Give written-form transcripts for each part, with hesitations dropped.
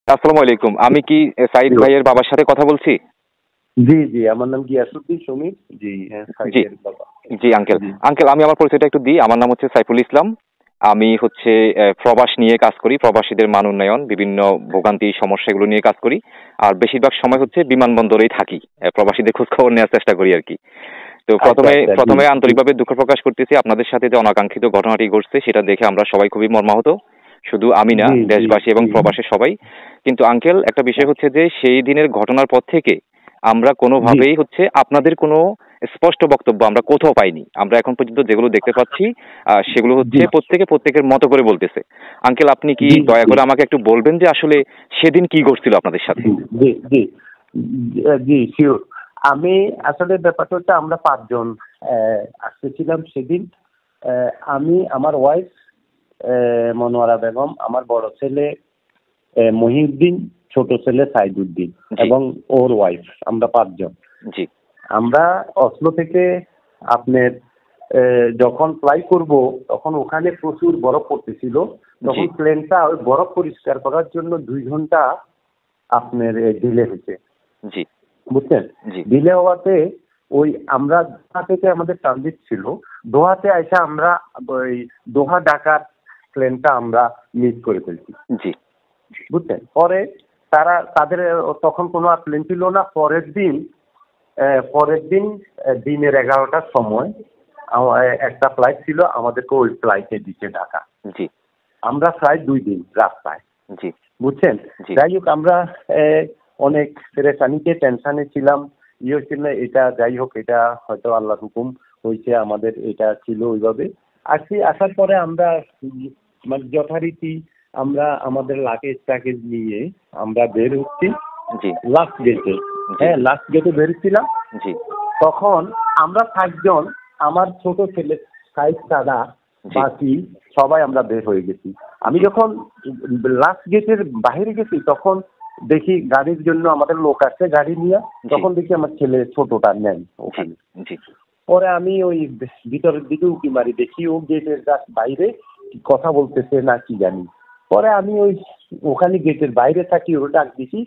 আসসালামু আলাইকুম। আমি কি সাইদ ভাইয়ের বাবার সাথে কথা বলছি? জি, জি। আমার নাম গিয়াসউদ্দিন সমীর। জি, হ্যাঁ, জি, সাইদের বাবা। জি আঙ্কেল। জি। আঙ্কেল আমি আমার পরিচয়টা একটু দিই। আমার নাম হচ্ছে সাইফুল ইসলাম। আমি হচ্ছে প্রবাস নিয়ে কাজ করি। প্রবাসীদের মান উন্নয়ন, বিভিন্ন ভোগান্তি সমস্যা এগুলো নিয়ে কাজ করি। আর বেশিরভাগ সময় হচ্ছে বিমানবন্দরেই থাকি। প্রবাসীদের খোঁজখবর নেওয়ার চেষ্টা করি আরকি। তো আচ্ছা, আচ্ছা। জি, প্রথমে জি, আন্তরিকভাবে দুঃখ প্রকাশ করতেছি আপনাদের সাথে যে অনাকাঙ্ক্ষিত ঘটনাটি ঘটছে সেটা দেখে আমরা সবাই খুবই মর্মাহত। শুধু আমি না, জি, জি, দেশবাসী এবং জি। প্রবাসের সবাই। কিন্তু আঙ্কেল একটা বিষয় হচ্ছে যে সেই দিনের ঘটনার পর থেকে আমরা জি, কোনোভাবেই হচ্ছে আপনাদের কোনো স্পষ্ট বক্তব্য আমরা কোথাও পাইনি। আমরা এখন পর্যন্ত যেগুলো দেখতে পাচ্ছি সেগুলো হচ্ছে জি, প্রত্যেকের মতো করে বলতেছে। আঙ্কেল আপনি কি জি, দয়া জি, করে আমাকে একটু বলবেন যে আসলে সেদিন কি ঘটছিল আপনাদের সাথে? জি, জি, জি, জি, শিওর। আমি আসলে ব্যাপারটা হচ্ছে আমরা ৫ জন আসতেছিলাম সেদিন। আমি, আমার ওয়াইফ মনোয়ারা বেগম, আমার বড় ছেলে মহিউদ্দিন, ছোট ছেলে সাইদুদ্দিন জি, এবং ওর ওয়াইফ। আমরা ৫ জন। জি, আমরা অসলো থেকে আপনার যখন ফ্লাই করব তখন ওখানে প্রচুর বরফ পড়তেছিল। জি, তখন প্লেনটা ওই বরফ পরিষ্কার করার জন্য ২ ঘন্টা আপনার ডিলে হয়েছে। জি, বুঝছেন? জি, ডিলে হওয়াতে ওই আমরা দোহা থেকে আমাদের ট্রানজিট ছিল। দোহাতে আইসা আমরা ওই দোহা ঢাকার প্লেনটা আমরা মিস করে ফেলছি। জি, বুঝছেন? পরে তাদের তখন কোনো আর প্লেন ছিল না। পরের দিন দিনের ১১টার সময় একটা ফ্লাইট ছিল, আমাদেরকে ওই ফ্লাইটে দিচ্ছে ঢাকা। জি, আমরা প্রায় ২ দিন রাস্তায়। জি, বুঝছেন? জি, যাই হোক আমরা অনেক পেরেশানিতে টেনশনে ছিলাম। হচ্ছিল না, এটা যাই হোক, এটা হয়তো আল্লাহর হুকুম হইছে, আমাদের এটা ছিল ওইভাবে। আসার পরে আমরা মানে যথারীতি আমরা আমাদের লাগেজ-টাগেজ নিয়ে আমরা বের হচ্ছি জি, লাস্ট গেটে। জি, হ্যাঁ, লাস্ট গেটে বের হচ্ছিলাম। জি, তখন আমরা ৬০ জন, আমার ছোট ছেলে সাইদ ছাড়া জি, বাকি সবাই আমরা বের হয়ে গেছি। আমি যখন লাস্ট গেটের বাহিরে গেছি তখন দেখি গাড়ির জন্য আমাদের লোক আসছে গাড়ি নিয়ে। জি, তখন দেখি আমার ছেলে ছোটটা নেই জি, ওখানে। জি, পরে আমি ওই ভিতরের দিকে উঁকি মারি, দেখি ও গেটের বাইরে কথা বলতেছে না কি জানি। পরে আমি ওই ওখানে গেটের বাইরে থাকি, ওরা ডাক দিছি,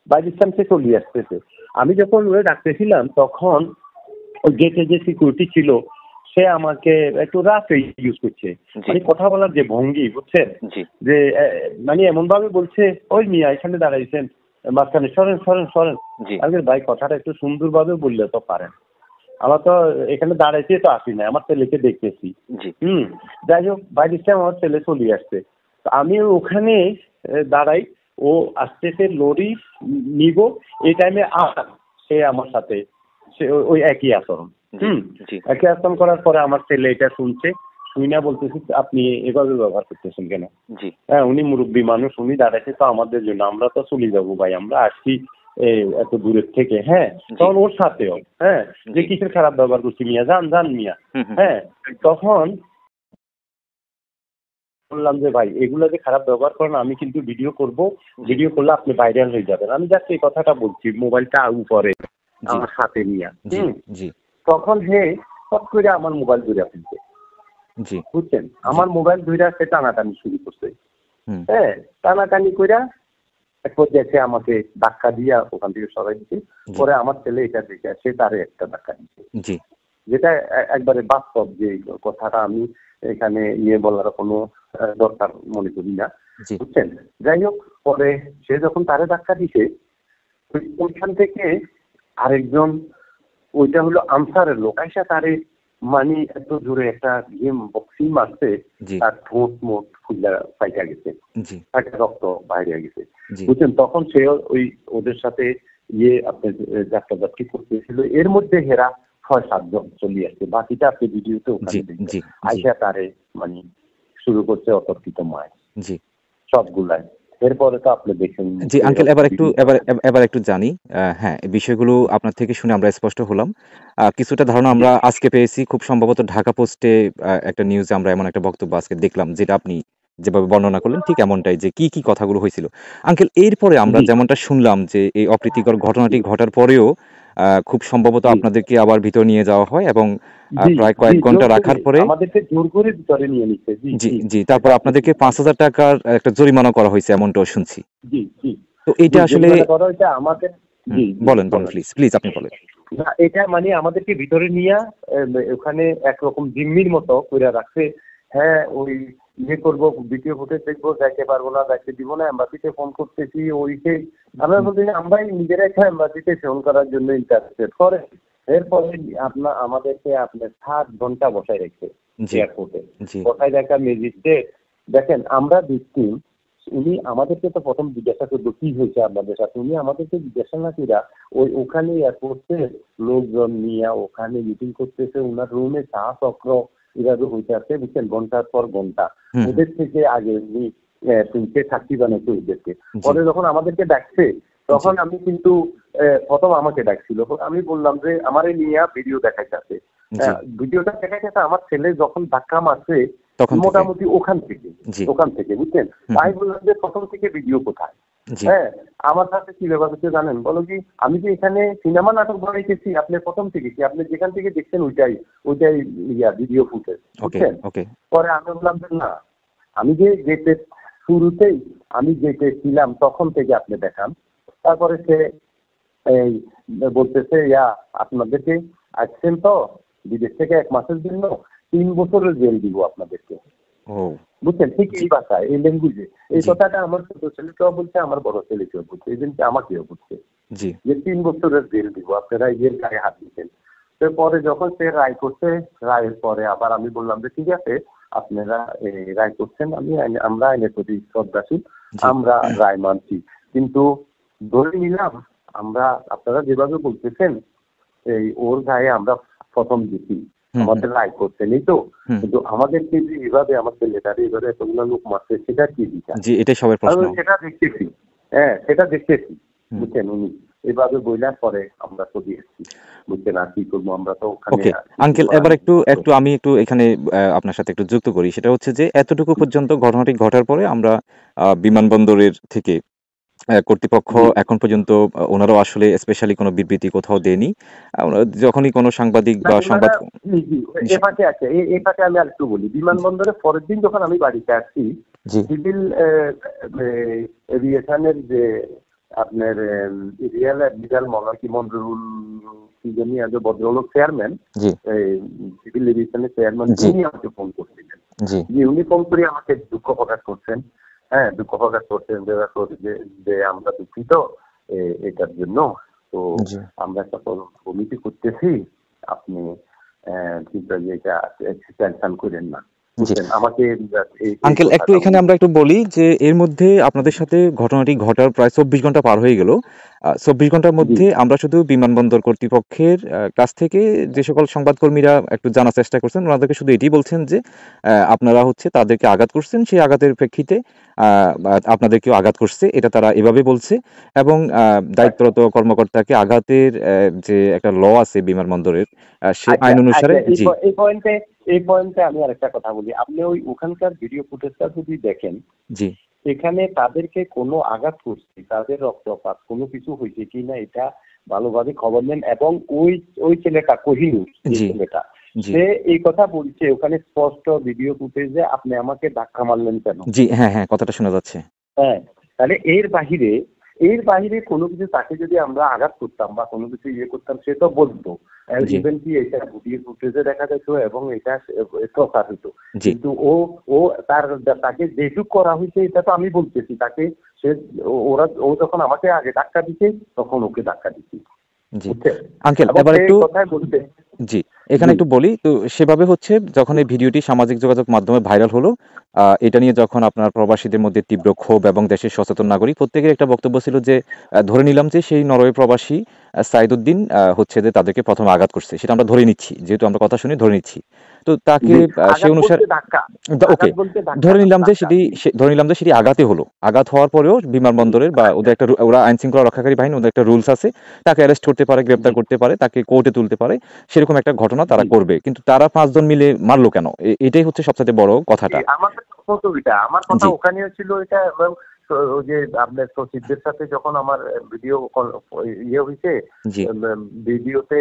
বাইরে সে চলে আসতেছে। আমি যখন ওরা ডাকতেছিলাম তখন ওই গেটে যে সিকিউরিটি ছিল সে আমাকে একটু রাফ ইউজ করছে। জি, মানে কথা বলার যে ভঙ্গি, বুঝছেন? জি, যে মানে এমন ভাবে বলছে, ওই মিয়া এখানে দাঁড়াইছেন মাঝখানে, সরেন সরেন সরেন। জি, আমি বলি, ভাই কথাটা একটু সুন্দরভাবে বললে তো পারেন। আমরা তো এখানে দাঁড়াইতে তো আসি না, আমার ছেলেকে দেখতেছি। জি, হুম। যাই হোক, বাইরে আমার ছেলে চলে আসছে। তো আমি ওখানে দাঁড়াই, ও আসতেছে লরি নিব, এই টাইমে সে আমার সাথে সে ওই একই আচরণ। জি, হুম। জি, একই আচরণ করার পরে আমার ছেলে এটা শুনছে, শুই না বলতেছি, আপনি এভাবে ব্যবহার করতেছেন কেন? জি, হ্যাঁ, উনি মুরব্বী মানুষ, উনি দাঁড়াইছে তো আমাদের জন্য, আমরা তো চলে যাবো ভাই, আমরা আসছি এত দূরের থেকে। হ্যাঁ, জি, তখন ওর সাথেও হ্যাঁ, যে জি, কিসের খারাপ ব্যবহার করছি মিয়া, যান যান মিয়া। হুম, হুম, হ্যাঁ, তখন বললাম যে ভাই এগুলা যে খারাপ ব্যবহার করেন, আমি কিন্তু ভিডিও করব, জি, ভিডিও করলে আপনি ভাইরাল হয়ে যাবেন। আমি জাস্ট এই কথাটা বলছি, মোবাইলটা উপরে জি, আমার সাথে নিয়ে। জি, হুম। জি, তখন হে হট করে আমার মোবাইল ধরে ফেলছে। জি, বুঝছেন? জি, আমার মোবাইল ধরে সে টানাটানি শুরু করছে। হুম, হ্যাঁ, টানাটানি কইরা এক পর্যায়ে সে আমাকে ধাক্কা দিয়া ওখান থেকে সরাই দিছে। জি, পরে আমার ছেলে এটা দেখে সে তারে একটা ধাক্কা দিছে। জি, যেটা একবারে বাস্তব, যে কথাটা আমি এখানে বলার কোনো দরকার মনে করি না। জি, বুঝছেন? যাই হোক, পরে সে যখন তারে ধাক্কা দিছে, ওইখান থেকে আরেকজন, ওইটা হলো আনসারের লোক, আইসা তারে মানে এত জোরে একটা গেম বক্সিং মারছে, জি, তার ঠোঁট মোট ফুল্লা ফাইটা গেছে, জি, একটা রক্ত বাইরে গেছে। জি, বুঝছেন? তখন সে ওই ওদের সাথে আপনার যাত্রাবার্তি করতেছিল। এর মধ্যে হেরা ৬-৭ জন চলে আসছে। বাকিটা আপনি ভিডিওতে জি, ওখানে দেখবেন। জি, জি, আইসা তারে মানে শুরু করছে অতর্কিত মায় জি, সবগুলাই। এরপরে তো আপনি দেখেন জি, যে আঙ্কেল এবার একটু ভিডিও। এবার একটু জানি। হ্যাঁ, এই বিষয়গুলো আপনার থেকে শুনে আমরা স্পষ্ট হলাম। কিছুটা ধারণা জি, আমরা আজকে পেয়েছি। খুব সম্ভবত ঢাকা পোস্টে একটা নিউজে আমরা এমন একটা বক্তব্য আজকে দেখলাম যেটা আপনি যেভাবে বর্ণনা করলেন ঠিক এমনটাই যে কি কথাগুলো হয়েছিল। আঙ্কেল এরপরে আমরা জি, যেমনটা শুনলাম যে এই অপ্রীতিকর ঘটনাটি জি, ঘটার পরেও খুব সম্ভবত জি, আপনাদেরকে আবার ভিতরে নিয়ে যাওয়া হয় এবং জি, প্রায় জি, কয়েক ঘন্টা জোর করে রাখার পরে আমাদেরকে জোর করে ভিতরে নিয়ে নিচ্ছে। জি, জি, জি, জি, এটা তারপর আপনি আপনাদেরকে ঠিক বলেছেন। ৳৫,০০০ একটা জরিমানা করা হয়েছে এমনটাও শুনছি। জি, জি। তো এটা আসলে কথা হচ্ছে আমাদের। বলেন প্লিজ প্লিজ আপনি বলেন। না, এটা মানে আমাদেরকে ভিতরে নিয়ে ওখানে একরকম জিম্মির মতো করে রাখছে। হ্যাঁ, ওই ইয়ে করবো, ভিডিও ফুটেজ দেখবো, যাইতে পারবো না, যাইতে দিব না, এম্বাসিতে ফোন করতেছি, ওইকে আমরা বলছি আমরাই নিজেরাই এম্বাসিতে ফোন করার জন্য ইন্টারেস্টেড করে। এরপরে আমাদেরকে আপনার 7 ঘন্টা বসায় রেখে এয়ারপোর্টে বসায় রাখা ম্যাজিস্ট্রেট। দেখেন আমরা ভিকটিম, উনি আমাদেরকে তো প্রথম জিজ্ঞাসা করবো কি হয়েছে আপনাদের সাথে, উনি আমাদেরকে জিজ্ঞাসা না কিরা ওখানে এয়ারপোর্টে লোকজন নিয়ে ওখানে মিটিং করতেছে, ওনার রুমে চা চক্র এভাবে হইতে আছে, বুঝছেন, ঘন্টার পর ঘন্টা। ওদের থেকে আগে উনি তিনটে সাক্ষী বানাইছে ওদেরকে। পরে যখন আমাদেরকে ডাকছে তখন আমি কিন্তু প্রথম আমাকে ডাকছিল, আমি বললাম যে আমার নিয়ে ভিডিও দেখাইতেছে, ভিডিওটা দেখাইতেছে আমার ছেলে যখন ধাক্কা মারছে মোটামুটি ওখান থেকে বুঝছেন। তাই বললাম যে প্রথম থেকে ভিডিও কোথায়? হ্যাঁ, আমার সাথে কি ব্যাপার হচ্ছে জানেন, বলো কি আমি যে এখানে সিনেমা নাটক বানাইতেছি, আপনি প্রথম থেকে কি আপনি যেখান থেকে দেখছেন ওইটাই ভিডিও ফুটেজ, বুঝছেন। পরে আমি বললাম যে না, আমি যে যেতে শুরুতেই আমি যেতে ছিলাম তখন থেকে আপনি দেখান। তারপরে সে এই বলতেছে আপনাদেরকে আসছেন তো বিদেশ থেকে 1 মাসের জন্য 3 বছরের জেল দিব আপনাদেরকে, বুঝছেন। ঠিক এই ভাষায়, এই ল্যাঙ্গুয়েজে এই কথাটা আমার ছোট ছেলেকেও বলছে, আমার বড় ছেলেকেও বলছে, এই জিনিসটা আমাকেও বলছে যে 3 বছরের জেল দিব, আপনারা এর গায়ে হাত দিচ্ছেন। তো পরে যখন সে রায় করছে, রায়ের পরে আবার আমি বললাম যে ঠিক আছে আপনারা রায় করছেন, আমরা আইনের প্রতি শ্রদ্ধাশীল, আমরা রায় মানছি, কিন্তু ধরে নিলাম আমরা আপনারা যেভাবে বলতেছেন এই ওর গায়ে আমরা প্রথম দিচ্ছি, আমাদের রায় করছেন এই তো, কিন্তু আমাদেরকে যে এভাবে আমার ছেলেটারে এভাবে এতগুলো লোক মারছে সেটা কি বিচার? এটাই সবার প্রশ্ন। সেটা দেখতেছি, হ্যাঁ সেটা দেখতেছি, বুঝছেন। উনি এভাবে বইলার পরে আমরা তো দিয়েছি, বুঝছেন, আর কি করবো আমরা তো ওখানে। আঙ্কেল এবার একটু আমি এখানে আপনার সাথে একটু যুক্ত করি, সেটা হচ্ছে যে এতটুকু পর্যন্ত ঘটনাটি ঘটার পরে আমরা বিমানবন্দরের থেকে কর্তৃপক্ষ এখন পর্যন্ত ওনারাও আসলে স্পেশালি কোনো বিবৃতি কোথাও দেয়নি। যখনই কোনো সাংবাদিক বা সংবাদ এটাকে আমি আরেকটু বলি, বিমানবন্দরের পরের দিন যখন আমি বাড়িতে আসছি, সিভিল এভিয়েশনের যে আপনার বিশাল মনাকি মন্ডরুল কি জানি আজ ভদ্রলোক চেয়ারম্যান, সিভিল এভিয়েশনের চেয়ারম্যান, উনি আমাকে ফোন করছিলেন। উনি ফোন করে আমাকে দুঃখ প্রকাশ করছেন, হ্যাঁ দুঃখ প্রকাশ করছেন যে আমরা দুঃখিত এটার জন্য, তো আমরা একটা কমিটি করতেছি, আপনি কিন্তু এটা টেনশন করেন না। আঙ্কেল একটু এখানে আমরা একটু বলি যে এর মধ্যে আপনাদের সাথে ঘটনাটি ঘটার প্রায় 24 ঘন্টা পার হয়ে গেল। 24 ঘন্টার মধ্যে আমরা শুধু বিমানবন্দর কর্তৃপক্ষের কাছ থেকে যে সকল সংবাদকর্মীরা একটু জানার চেষ্টা করছেন, ওনাদেরকে শুধু এটি বলছেন যে আপনারা তাদেরকে আঘাত করছেন, সেই আঘাতের প্রেক্ষিতে আপনাদেরকেও আঘাত করছে, এটা তারা এভাবে বলছে। এবং দায়িত্বরত কর্মকর্তাকে আঘাতের যে একটা ল আছে বিমানবন্দরের, সেই আইন অনুসারে। এই পয়েন্টে আমি আরেকটা কথা বলি, আপনি ওখানকার ভিডিও ফুটেজটা যদি দেখেন, এখানে তাদেরকে কোনো আঘাত করছে, তাদের রক্তপাত কোনো কিছু হয়েছে কিনা এটা ভালোভাবে খবর নেন। এবং ওই ছেলেটা কোহিনুর ছেলেটা, সে এই কথা বলছে ওখানে স্পষ্ট ভিডিও ফুটেজে, আপনি আমাকে ধাক্কা মারলেন কেন? হ্যাঁ কথাটা শোনা যাচ্ছে। হ্যাঁ, তাহলে এর বাহিরে কোনো কিছু তাকে যদি আমরা আঘাত করতাম বা কোনো কিছু ইয়ে করতাম, সে তো বলতো, ইভেন কি এটা ভিডিও ফুটেজে দেখা যেত এবং এটা প্রচারিত, কিন্তু ও তাকে যেটুক করা হয়েছে এটা তো আমি বলতেছি, তাকে ও যখন আমাকে আগে ধাক্কা দিচ্ছে তখন ওকে ধাক্কা দিচ্ছি। আঙ্কেল এবার একটু এখানে একটু বলি, তো সেভাবে যখন এই ভিডিওটি সামাজিক যোগাযোগ মাধ্যমে ভাইরাল হলো, এটা নিয়ে যখন আপনার প্রবাসীদের মধ্যে তীব্র ক্ষোভ এবং দেশের সচেতন নাগরিক প্রত্যেকের একটা বক্তব্য ছিল যে ধরে নিলাম যে সেই নরওয়ে প্রবাসী সাইদুদ্দিন যে তাদেরকে প্রথম আঘাত করছে, সেটা আমরা ধরে নিচ্ছি, যেহেতু আমরা কথা শুনে ধরে নিচ্ছি, তো তাকে সেই অনুসারে ওকে ধরে নিলাম যে সেটি আঘাতে হলো। আঘাত হওয়ার পরেও বিমানবন্দরের বা ওরা আইন শৃঙ্খলা রক্ষাকারী বাহিনী, ওদের একটা রুলস আছে, তাকে অ্যারেস্ট করতে পারে, গ্রেপ্তার করতে পারে, তাকে কোর্টে তুলতে পারে, সেরকম একটা ঘটনা তারা করবে। কিন্তু তারা 5 জন মিলে মারলো কেন? এটাই সবচেয়ে বড় কথাটা। আমার কথা ওখানে ছিল, এটা ওই যে আপনার সচিবদের সাথে যখন আমার ভিডিও কল হয়েছে, জি ভিডিওতে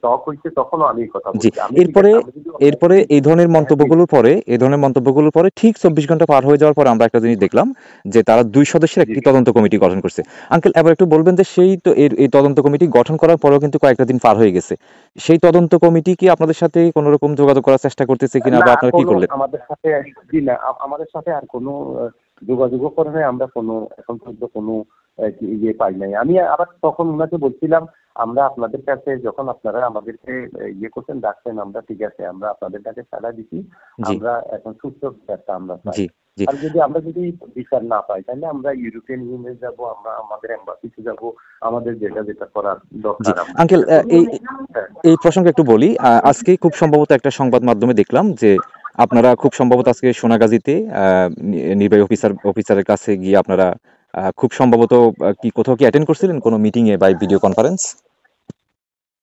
টক হয়েছে, তখনও আমি এই কথা জি বলছি। আমি ঠিক এরপরে আছে, আমি যদি এরপরে এই ধরনের মন্তব্যগুলোর পরে ঠিক 24 ঘন্টা পার হয়ে যাওয়ার পরে আমরা একটা জিনিস দেখলাম যে তারা 2 সদস্যের জি একটি তদন্ত কমিটি গঠন করছে। আঙ্কেল এবার একটু বলবেন যে সেই তো এই তদন্ত কমিটি গঠন করার পরেও কিন্তু কয়েকটা দিন পার হয়ে গেছে। সেই তদন্ত কমিটি কি আপনাদের সাথে কোনো রকম যোগাযোগ করার চেষ্টা করতেছে কিনা, না, বা আর আপনারা কি কোনো করলেন? আমাদের সাথে জি না, আমাদের সাথে আর কোনো যোগাযোগও করে নাই। আমরা কোনো এখন পর্যন্ত কোনো ইয়ে পাই নাই। আমি আবার তখন ওনাকে বলছিলাম, আমরা আপনাদের কাছে যখন আপনারা আমাদেরকে ইয়ে করছেন, ডাকছেন, আমরা ঠিক আছে, আমরা আপনাদের কাছে সাড়া দিচ্ছি, জি আমরা এখন সুস্থ বিচারটা আমরা চাই। জি জি আর আমরা যদি বিচার না পাই, তাহলে আমরা ইউরোপিয়ান ইউনিয়নে যাব, আমরা আমাদের এম্বাসিতে যাব, আমাদের যেটা যেটা করার জি দরকার আমরা আঙ্কেল, সেটা করবো। এই হ্যাঁ এই প্রসঙ্গে একটু বলি। আজকে খুব সম্ভবত একটা সংবাদ মাধ্যমে দেখলাম যে আপনারা খুব সম্ভবত আজকে সোনাগাজীতে নির্বাহী অফিসারের কাছে গিয়ে আপনারা খুব সম্ভবত কি কোথাও কি অ্যাটেন্ড করছিলেন কোনো মিটিং এ বা ভিডিও কনফারেন্স?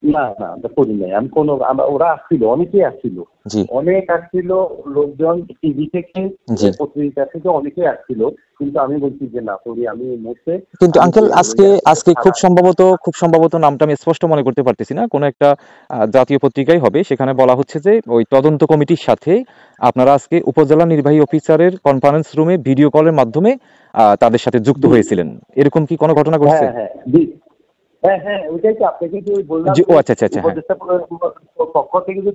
না না, আমরা করি নাই। আমি কোনো ওরা আসছিল, অনেকেই আসছিল, জি অনেক আসছিল লোকজন, টিভি থেকে, জি পত্রিকা থেকে অনেকেই আসছিল, কিন্তু আমি বলছি যে না করি, আমি এই মুহূর্তে কিন্তু আমি আঙ্কেল আজকে আজকে খুব ছাড়া। সম্ভবত নামটা আমি স্পষ্ট মনে করতে পারতেছি না, কোনো একটা জাতীয় পত্রিকাই হবে, সেখানে বলা হচ্ছে যে ওই তদন্ত কমিটির সাথে আপনারা আজকে উপজেলা নির্বাহী অফিসারের কনফারেন্স রুমে ভিডিও কলের মাধ্যমে তাদের সাথে যুক্ত জি হয়েছিলেন। এরকম কি কোনো ঘটনা ঘটছে? হ্যাঁ হ্যাঁ জি হ্যাঁ হ্যাঁ, ওইটাই তো আপনাকে যে বললাম জি, ও যে আচ্ছা আচ্ছা আচ্ছা, হ্যাঁ। উপদেষ্টা পক্ষ থেকে যে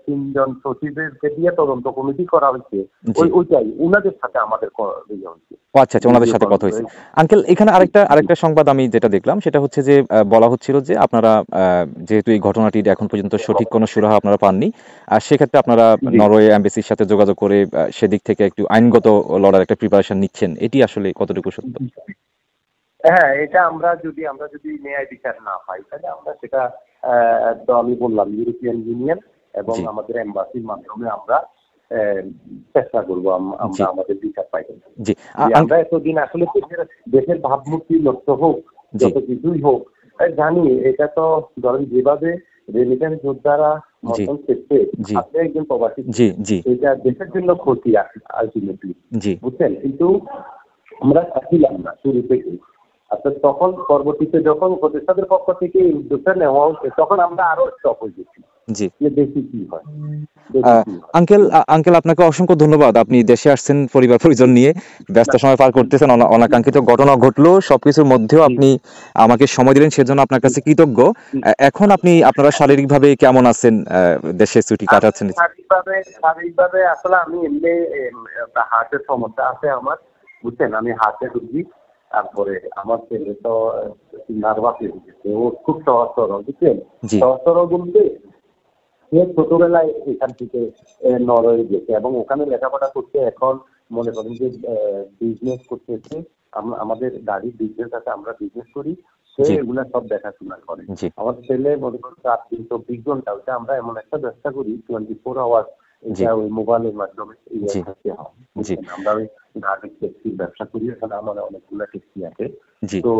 তিনজন সচিবকে দিয়ে তদন্ত কমিটি করা হয়েছে, জি, ওইটাই উনাদের সাথে আমাদের ইয়ে হয়েছে, ও আচ্ছা আচ্ছা, ওনাদের ভিডিও সাথে কথা হয়েছে। কনফারেন্স। আঙ্কেল এখানে আরেকটা জি আরেকটা সংবাদ আমি যেটা দেখলাম সেটা হচ্ছে যে বলা হচ্ছিল যে আপনারা যেহেতু এই ঘটনাটির এখন পর্যন্ত সঠিক কোনো সুরাহা আপনারা পাননি, আর সেক্ষেত্রে আপনারা জি নরওয়ে এমবাসির সাথে যোগাযোগ করে সেদিক থেকে একটু আইনগত লড়ার একটা প্রিপারেশন নিচ্ছেন, এটি আসলে কতটুকু সত্য? হ্যাঁ, এটা আমরা যদি ন্যায় বিচার না পাই, তাহলে আমরা সেটা তো আমি বললাম ইউরোপিয়ান ইউনিয়ন এবং জি আমাদের এম্বাসির মাধ্যমে আমরা আহ, চেষ্টা করবো জি আমরা আমাদের বিচার পাইতে। জি যে আমরা এতদিন আসলে দেশের ভাবমূর্তি নষ্ট হোক, জি যত কিছুই হোক, জানি এটা তো ধরেন যেভাবে রেমিটেন্স যোদ্ধারা জি মতন ক্ষেত্রে জি আপনি একজন প্রবাসী, জি জি এটা দেশের জন্য ক্ষতি আলটিমেটলি, জি বুঝছেন? কিন্তু আমরা চাচ্ছিলাম না শুরু থেকে। আচ্ছা, তখন পরবর্তীতে যখন প্রতিষ্ঠাদের পক্ষ থেকে এই উদ্যোগটা নেওয়া হচ্ছে, তখন আমরা আরো স্টপ হয়ে গেছি জি যে দেখি কি হয়, দেখি কি হয়। আঙ্কেল আপনাকে অসংখ্য ধন্যবাদ। আপনি দেশে আসছেন পরিবার পরিজন নিয়ে, ব্যস্ত না, সময় পার করতেছেন, অনাকাঙ্ক্ষিত ঘটনা ঘটলো, সবকিছুর মধ্যেও জি, আপনি আমাকে সময় দিলেন, সেজন্য আপনার জি, কাছে কৃতজ্ঞ। জি। এখন আপনারা শারীরিকভাবে কেমন আছেন? দেশে ছুটি আমি কাটাচ্ছেন? শারীরিকভাবে আসলে আমি এমনি হার্টের সমস্যা আছে আমার, বুঝছেন? আমি হার্টে রুগী। তারপরে আমার ছেলে তো নার্ভাসে রুগীছে, ও খুব সহজ সরল, বুঝছেন? জি সহজ সরল বলতে সে ছোটবেলায় এখান থেকে নরওয়ে গেছে এবং ওখানে লেখাপড়া করতে, এখন মনে করেন যে বিজনেস করতেছে। আমাদের গাড়ির বিজনেস আছে, আমরা বিজনেস করি, সে জি এগুলা সব দেখাশোনা করে। জি আমার ছেলে মনে করেন 24 ঘন্টা, ওটা আমরা এমন একটা ব্যবসা করি 24 আওয়ার্স, জি এটা ওই মোবাইলের মাধ্যমে ইয়ে জি থাকতে হয়, জি বুঝছেন? আমরা ওই গাড়ির ট্যাক্সির ব্যবসা করি, এখানে আমার অনেকগুলো ট্যাক্সি আছে। জি তো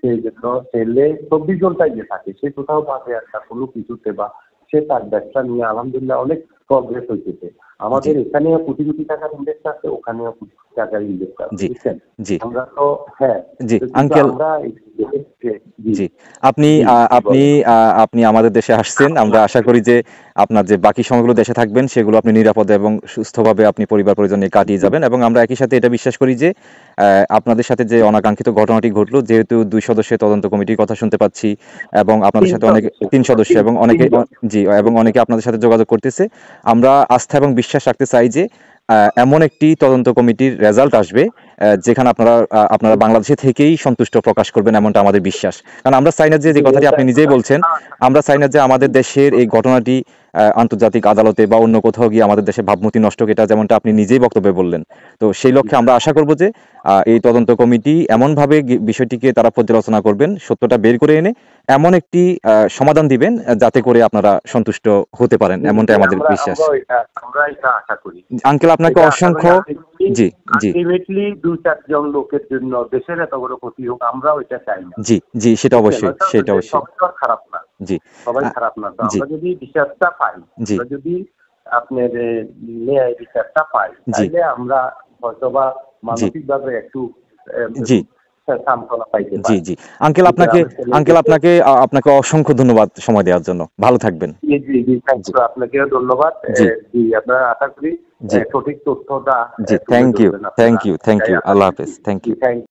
সেই জন্য ছেলে 24 ঘন্টায় যে থাকে, সে কোথাও বাদে একটা কোনো কিছুতে বা সে তার ব্যবসা নিয়ে আলহামদুলিল্লাহ অনেক প্রগ্রেস হইতেছে। জি আমাদের এখানেও কোটি কোটি টাকার ইনভেস্ট আছে, ওখানেও কোটি কোটি টাকার ইনভেস্ট আছে, জি বুঝছেন? জি আমরা তো হ্যাঁ, জি কিন্তু আঙ্কেল, আমরা জি জি আপনি জি জি আপনি বলেন। আপনি আমাদের দেশে আসছেন, আমরা আশা করি যে আপনার যে বাকি সময়গুলো দেশে থাকবেন সেগুলো আপনি নিরাপদে এবং সুস্থভাবে আপনি পরিবার পরিজন নিয়ে কাটিয়ে যাবেন, এবং আমরা একই সাথে এটা বিশ্বাস করি যে আপনাদের সাথে যে অনাকাঙ্ক্ষিত ঘটনাটি ঘটলো, যেহেতু 2 সদস্যের তদন্ত কমিটির কথা শুনতে পাচ্ছি, এবং আপনাদের সাথে অনেকে 3 সদস্য, এবং অনেকে তিনজন। জি, এবং অনেকে আপনাদের সাথে যোগাযোগ করতেছে, আমরা আস্থা এবং বিশ্বাস রাখতে চাই যে এমন একটি তদন্ত কমিটির রেজাল্ট আসবে যেখানে আপনারা বাংলাদেশে থেকেই সন্তুষ্ট প্রকাশ করবেন, এমনটা আমাদের বিশ্বাস। কারণ আমরা চাই না যে কথাটি আপনি নিজেই বলছেন, আমরা চাই না যে আমাদের দেশের এই ঘটনাটি আন্তর্জাতিক আদালতে বা অন্য কোথাও গিয়ে আমাদের দেশের ভাবমূর্তি নষ্ট, এটা যেমনটা আপনি নিজেই বক্তব্যে বললেন। তো সেই লক্ষ্যে আমরা আশা করব যে এই তদন্ত কমিটি এমনভাবে বিষয়টিকে তারা পর্যালোচনা করবেন, সত্যটা বের করে এনে এমন একটি সমাধান দিবেন যাতে করে আপনারা সন্তুষ্ট হতে পারেন, এমনটাই আমাদের বিশ্বাস। আমরা এটা আশা করি। আঙ্কেল আপনাকে এটা আশা করি অসংখ্য জি জি আলটিমেটলি 2-4 জন লোকের জন্য দেশের এত বড় ক্ষতি হোক, আমরাও এটা চাই না, জি জি সেটা বুঝছেন? অবশ্যই, সেটা অবশ্যই। সবাই তো আর খারাপ না, জি সবাই খারাপ না। তো জি আমরা যদি বিচারটা পাই, জি আমরা যদি আপনার ন্যায় বিচারটা পাই, জি তাইলে আমরা হয়তোবা মানসিকভাবে একটু জি সান্ত্বনা পাইতে জি পারে। জি আঙ্কেল আপনাকে অসংখ্য ধন্যবাদ সময় দেওয়ার জন্য। ভালো থাকবেন। জি জি জি, আপনাকেও ধন্যবাদ। জি, আপনারা আশা করি সঠিক তথ্যটা জি, থ্যাংক ইউ। আল্লাহ হাফেজ। Thank you.